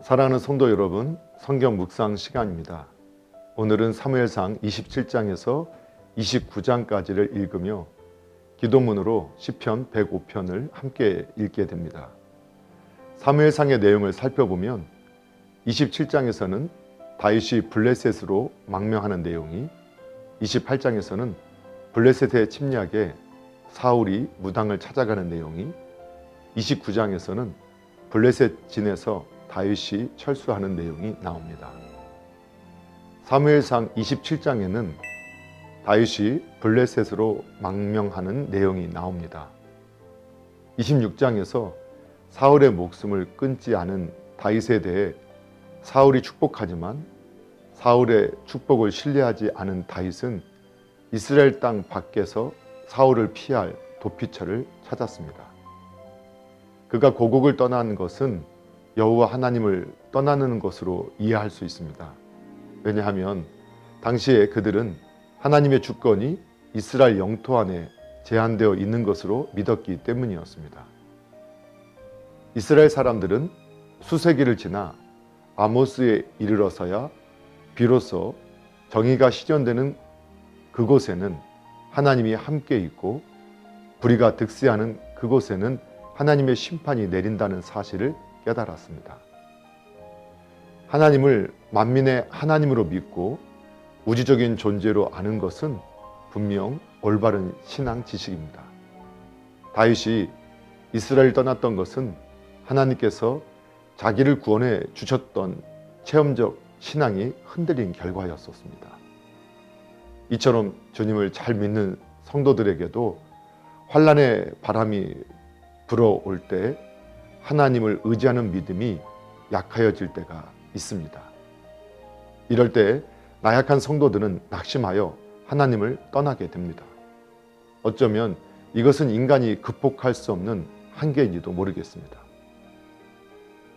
사랑하는 성도 여러분, 성경 묵상 시간입니다. 오늘은 사무엘상 27장에서 29장까지를 읽으며 기도문으로 시편 105편을 함께 읽게 됩니다. 사무엘상의 내용을 살펴보면 27장에서는 다윗이 블레셋으로 망명하는 내용이, 28장에서는 블레셋의 침략에 사울이 무당을 찾아가는 내용이, 29장에서는 블레셋 진에서 다윗이 철수하는 내용이 나옵니다. 사무엘상 27장에는 다윗이 블레셋으로 망명하는 내용이 나옵니다. 26장에서 사울의 목숨을 끊지 않은 다윗에 대해 사울이 축복하지만 사울의 축복을 신뢰하지 않은 다윗은 이스라엘 땅 밖에서 사울을 피할 도피처를 찾았습니다. 그가 고국을 떠난 것은 여호와 하나님을 떠나는 것으로 이해할 수 있습니다. 왜냐하면 당시에 그들은 하나님의 주권이 이스라엘 영토 안에 제한되어 있는 것으로 믿었기 때문이었습니다. 이스라엘 사람들은 수세기를 지나 아모스에 이르러서야 비로소 정의가 실현되는 그곳에는 하나님이 함께 있고 불의가 득세하는 그곳에는 하나님의 심판이 내린다는 사실을 깨달았습니다. 하나님을 만민의 하나님으로 믿고 우주적인 존재로 아는 것은 분명 올바른 신앙 지식입니다. 다윗이 이스라엘을 떠났던 것은 하나님께서 자기를 구원해 주셨던 체험적 신앙이 흔들린 결과였었습니다. 이처럼 주님을 잘 믿는 성도들에게도 환난의 바람이 불어올 때 하나님을 의지하는 믿음이 약하여질 때가 있습니다. 이럴 때 나약한 성도들은 낙심하여 하나님을 떠나게 됩니다. 어쩌면 이것은 인간이 극복할 수 없는 한계인지도 모르겠습니다.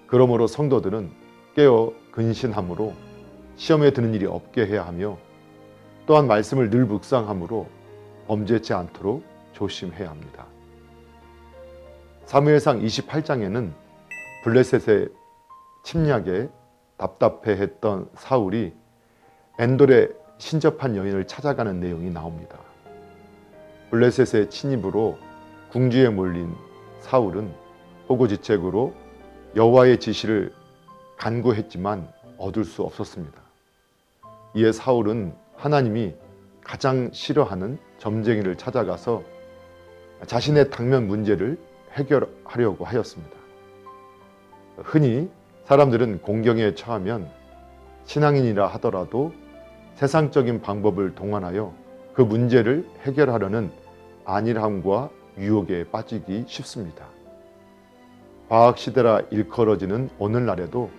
그러므로 성도들은 깨어 근신함으로 시험에 드는 일이 없게 해야 하며 또한 말씀을 늘 묵상함으로 범죄치 않도록 조심해야 합니다. 사무엘상 28장에는 블레셋의 침략에 답답해했던 사울이 엔돌의 신접한 여인을 찾아가는 내용이 나옵니다. 블레셋의 침입으로 궁지에 몰린 사울은 호구지책으로 여호와의 지시를 간구했지만 얻을 수 없었습니다. 이에 사울은 하나님이 가장 싫어하는 점쟁이를 찾아가서 자신의 당면 문제를 해결하려고 하였습니다. 흔히 사람들은 공경에 처하면 신앙인이라 하더라도 세상적인 방법을 동원하여 그 문제를 해결하려는 안일함과 유혹에 빠지기 쉽습니다. 과학시대라 일컬어지는 오늘날에도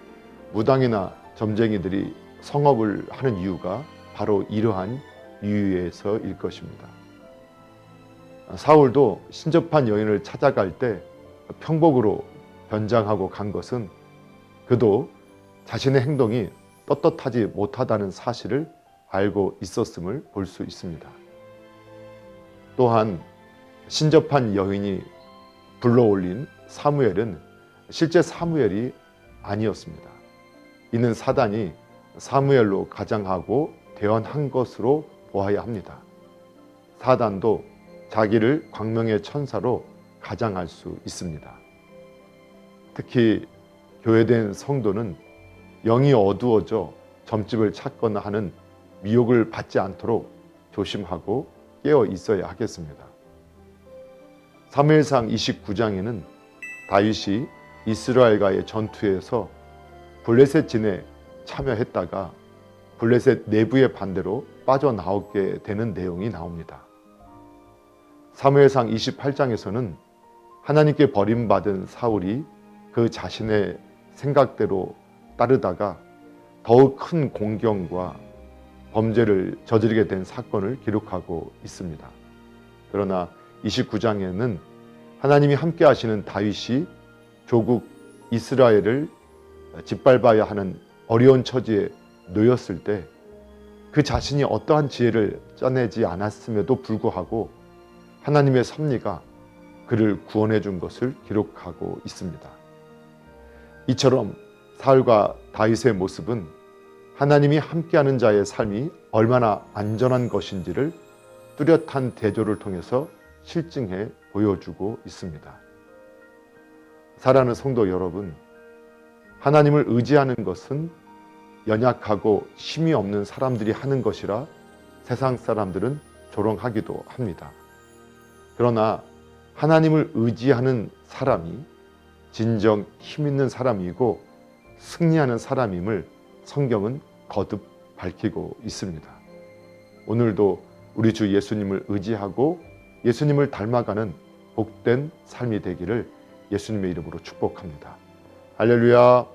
무당이나 점쟁이들이 성업을 하는 이유가 바로 이러한 이유에서일 것입니다. 사울도 신접한 여인을 찾아갈 때 평복으로 변장하고 간 것은 그도 자신의 행동이 떳떳하지 못하다는 사실을 알고 있었음을 볼 수 있습니다. 또한 신접한 여인이 불러올린 사무엘은 실제 사무엘이 아니었습니다. 이는 사단이 사무엘로 가장하고 대언한 것으로 보아야 합니다. 사단도 자기를 광명의 천사로 가장할 수 있습니다. 특히 교회된 성도는 영이 어두워져 점집을 찾거나 하는 미혹을 받지 않도록 조심하고 깨어 있어야 하겠습니다. 사무엘상 29장에는 다윗이 이스라엘과의 전투에서 블레셋 진에 참여했다가 블레셋 내부의 반대로 빠져나오게 되는 내용이 나옵니다. 사무엘상 28장에서는 하나님께 버림받은 사울이 그 자신의 생각대로 따르다가 더욱 큰 공경과 범죄를 저지르게 된 사건을 기록하고 있습니다. 그러나 29장에는 하나님이 함께 하시는 다윗이 조국 이스라엘을 짓밟아야 하는 어려운 처지에 놓였을 때 그 자신이 어떠한 지혜를 짜내지 않았음에도 불구하고 하나님의 섭리가 그를 구원해 준 것을 기록하고 있습니다. 이처럼 사울과 다윗의 모습은 하나님이 함께하는 자의 삶이 얼마나 안전한 것인지를 뚜렷한 대조를 통해서 실증해 보여주고 있습니다. 사랑하는 성도 여러분, 하나님을 의지하는 것은 연약하고 힘이 없는 사람들이 하는 것이라 세상 사람들은 조롱하기도 합니다. 그러나 하나님을 의지하는 사람이 진정 힘 있는 사람이고 승리하는 사람임을 성경은 거듭 밝히고 있습니다. 오늘도 우리 주 예수님을 의지하고 예수님을 닮아가는 복된 삶이 되기를 예수님의 이름으로 축복합니다. 할렐루야.